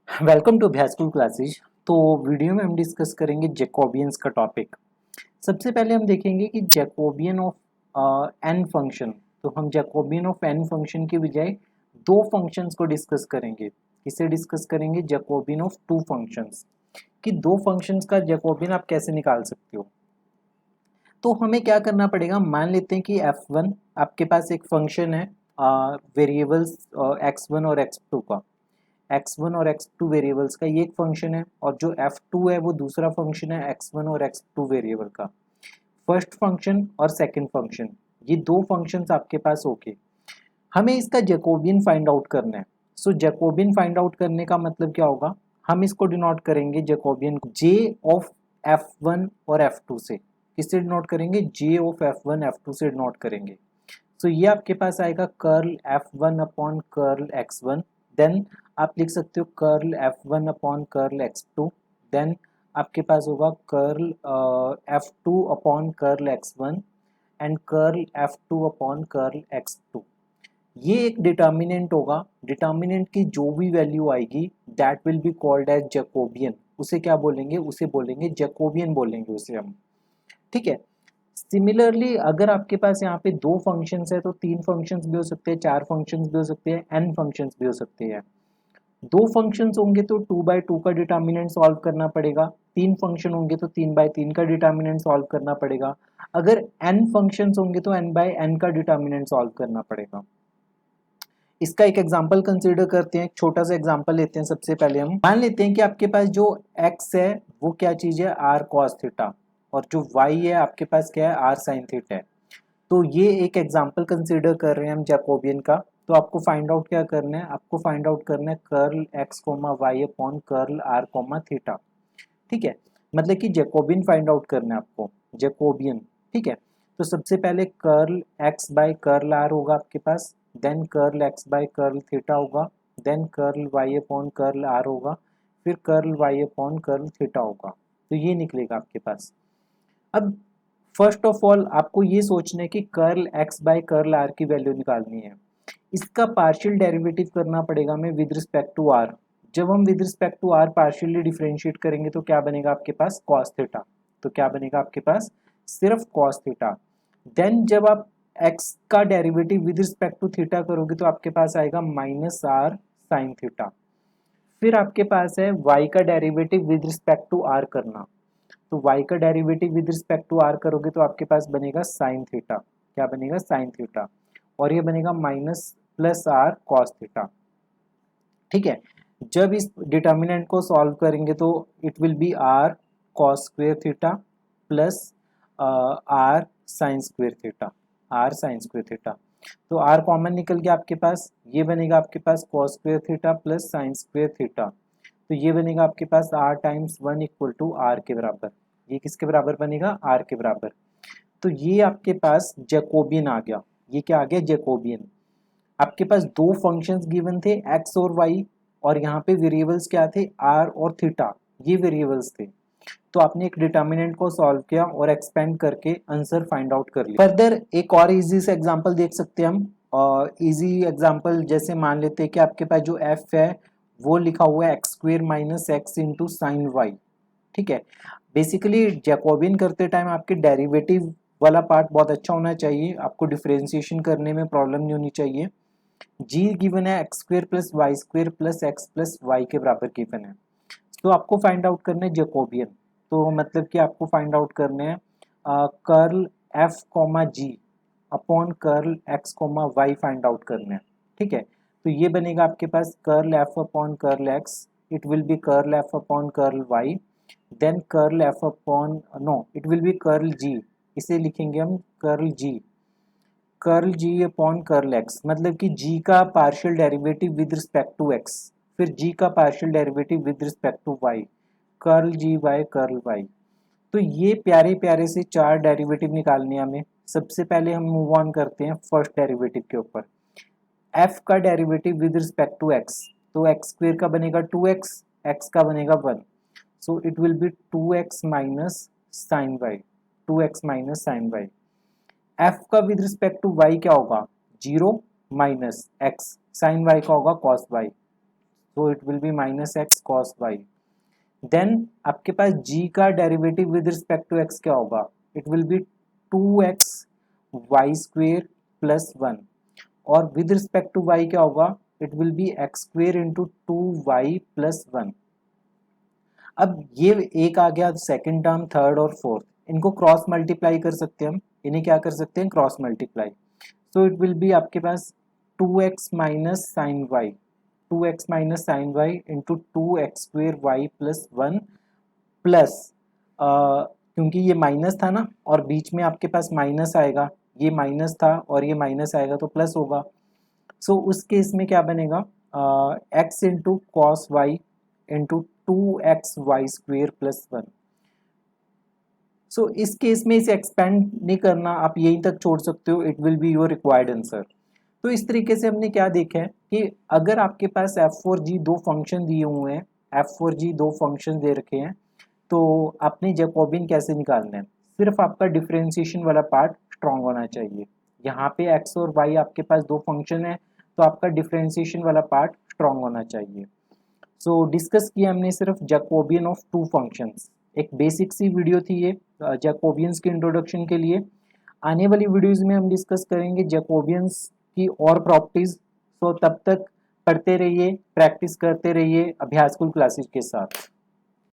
Welcome to अभ्यास school classes. तो video में हम डिस्कस करेंगे जैकोबियंस का टॉपिक। सबसे पहले हम देखेंगे कि जैकोबियन ऑफ एन फंक्शन। तो हम जैकोबियन ऑफ एन फंक्शन की बजाय दो फंक्शंस को डिस्कस करेंगे। किसे डिस्कस करेंगे? Jacobian of two functions. कि दो फंक्शंस का जैकोबियन आप कैसे निकाल सकते हो। तो हमें क्या करना पड़ेगा, मान लेते हैं कि f1 आपके पास एक फंक्शन है वेरिएबल्स x1 और x2 का। x1 और x2 वेरिएबल्स का ये एक फंक्शन है, और जो f2 है वो दूसरा फंक्शन है x1 और x2 वेरिएबल का। फर्स्ट फंक्शन और सेकंड फंक्शन, ये दो फंक्शंस आपके पास होके हमें इसका जैकोबियन फाइंड आउट करना है। सो जैकोबियन फाइंड आउट करने का मतलब क्या होगा, हम इसको डिनोट करेंगे जैकोबियन जे ऑफ f1 और f2 से। किससे डिनोट करेंगे? जे ऑफ f1 f2 से डिनोट करेंगे। सो ये आपके पास आएगा curl f1 upon curl x1। Then आप लिख सकते हो curl f1 upon curl x2। Then आपके पास होगा curl f2 upon curl x1 and curl f2 upon curl x2। ये एक डिटर्मिनेंट होगा। डिटर्मिनेंट की जो भी वैल्यू आएगी that will be called as Jacobian. उसे क्या बोलेंगे? उसे बोलेंगे जैकोबियन बोलेंगे उसे हम। ठीक है। सिमिलरली अगर आपके पास यहाँ पे दो फंक्शंस है तो तीन फंक्शंस भी हो सकते हैं, चार फंक्शंस भी हो सकते हैं, एन फंक्शंस भी हो सकते हैं। दो फंक्शंस होंगे तो 2/2 का डिटर्मिनेंट सॉल्व करना पड़ेगा। तीन फंक्शन होंगे तो 3/3 का डिटर्मिनेंट सॉल्व करना पड़ेगा। अगर एन फंक्शंस होंगे तो n/n का डिटर्मिनेंट सॉल्व करना पड़ेगा। इसका एक एग्जांपल कंसीडर करते हैं। एक छोटा सा एग्जांपल लेते हैं। सबसे पहले हम मान लेते हैं कि आपके पास जो x है वो क्या चीज है? r cos theta. और जो y है आपके पास क्या है? r sin थीटा है। तो ये एक एग्जांपल कंसीडर कर रहे हैं हम जैकोबियन का। तो आपको फाइंड आउट क्या करना है? आपको फाइंड आउट करना है curl x y upon curl r theta. ठीक है। मतलब कि जैकोबियन फाइंड आउट करना है आपको, जैकोबियन। ठीक है। तो सबसे पहले curl x by curl r होगा आपके पास। Then curl x by curl theta होगा। Then curl y upon curl r होगा। फिर curl y upon curl theta होगा। तो ये निकलेगा आपके पास। अब फर्स्ट ऑफ ऑल आपको ये सोचना है कि curl x by curl r की वैल्यू निकालनी है। इसका पार्शियल डेरिवेटिव करना पड़ेगा हमें विद रिस्पेक्ट टू r। जब हम with respect to r partially differentiate करेंगे तो क्या बनेगा आपके पास? cos theta. तो क्या बनेगा आपके पास? सिर्फ cos थीटा। देन जब आप x का derivative with respect to theta करोगे तो आपके पास आएगा माइनस r sin थीटा। फिर आपके पास है y का derivative with respect to r करना। तो y का derivative with respect to r करोगे तो आपके पास बनेगा sin थीटा। क्या बनेगा? sin theta. और ये बनेगा minus plus r cos theta. ठीक है। जब इस डिटर्मिनेंट को सॉल्व करेंगे तो it will be r cos square theta plus r sin square theta. r sin square theta. तो r कॉमन निकल गया आपके पास। ये बनेगा आपके पास cos square theta plus sin square theta. तो ये बनेगा आपके पास r times 1 equal to r के बराबर। ये किसके बराबर बनेगा? r के बराबर। तो ये आपके पास जैकोबियन आ गया। ये क्या आ गया? जैकोबियन। आपके पास दो फंक्शंस गिवन थे x और y, और यहाँ पे वेरिएबल्स क्या थे? r और थीटा। ये वेरिएबल्स थे। तो आपने एक डिटर्मिनेंट को सॉल्व किया और एक्सपेंड करके आंसर फाइंड आउट कर लिया। फर्दर एक और इजी से एग्जांपल देख सकते हैं हम। और इजी एग्जांपल जैसे मान लेते हैं कि आपके पास जो f है वो लिखा हुआ है X square minus X into sine Y. ठीक है। बेसिकली जैकोबियन करते टाइम आपके डेरिवेटिव वाला पार्ट बहुत अच्छा होना चाहिए। आपको डिफरेंशिएशन करने में प्रॉब्लम नहीं होनी चाहिए। जी गिवन है X square plus Y square plus X plus Y के बराबर गिवन है। तो आपको फाइंड आउट करना है जैकोबियन। तो मतलब कि आपको फाइंड आउट करने हैं curl F comma G upon curl X comma Y find out करने हैं। ठीक है। तो ये बनेगा आपके पास curl F upon curl X. It will be curl F upon curl Y. Then curl F upon no it will be curl G. इसे लिखेंगे हम curl G. Curl G upon curl X, मतलब कि जी का partial derivative with respect to X, फिर G का partial derivative with respect to Y, curl G by curl Y. तो ये प्यारे प्यारे से चार डेरिवेटिव निकालने हैं हमें। सबसे पहले हम मूव ऑन करते हैं फर्स्ट डेरिवेटिव के ऊपर। एफ का derivative with respect to X, तो एक्स स्क्वेयर का बनेगा 2x, एक्स का बनेगा 1। So it will be 2x minus sine Y. 2x minus sine Y. F का विद रिस्पेक्ट टू वाई क्या होगा? 0 माइनस एक्स। साइन वाई का होगा कॉस वाई। तो it will be minus X cos Y. Then आपके पास g का derivative with respect to x क्या होगा, it will be 2x Y square plus 1, और विद रिस्पेक्ट टू y क्या होगा, it will be X square into 2y plus 1। अब ये एक आ गया सेकंड टर्म, थर्ड और फोर्थ, इनको क्रॉस मल्टीप्लाई कर सकते हैं हम, इन्हें क्या कर सकते हैं, cross multiply. So it will be आपके पास 2x minus sine Y, 2x minus sine Y into 2x square Y plus 1 plus, क्योंकि ये माइनस था ना और बीच में आपके पास माइनस आएगा, ये माइनस था और ये माइनस आएगा तो प्लस होगा। सो उस केस में क्या बनेगा, x into cos Y into 2x Y square plus 1। So इस केस में इसे एक्सपेंड नहीं करना, आप यहीं तक छोड़ सकते हो, it will be your required answer. तो इस तरीके से हमने क्या देखा है कि अगर आपके पास f4g दो फंक्शन दिए हुए हैं, f4g दो फंक्शन दे रखे हैं, तो आपने जैकोबियन कैसे निकालना है, सिर्फ आपका डिफरेंशिएशन वाला पार्ट स्ट्रॉन्ग होना चाहिए। यहाँ पे x और y आपके पास दो फंक्शन है, तो आपका डिफरेंशिएशन वाला पार्ट स्ट्रॉन्ग होना चाहिए। सो डिस्कस किया हमने सिर्फ जैकोबियन ऑफ टू फंक्शंस, एक बेसिक सी वीडियो थी ये जैकोबियंस के इंट्रोडक्शन के लिए। आने वाली वीडियोस में हम डिस्कस करेंगे जैकोबियंस की और प्रॉपर्टीज। सो तब तक पढ़ते रहिए, प्रैक्टिस करते रहिए अभ्यास स्कूल क्लासेस के साथ।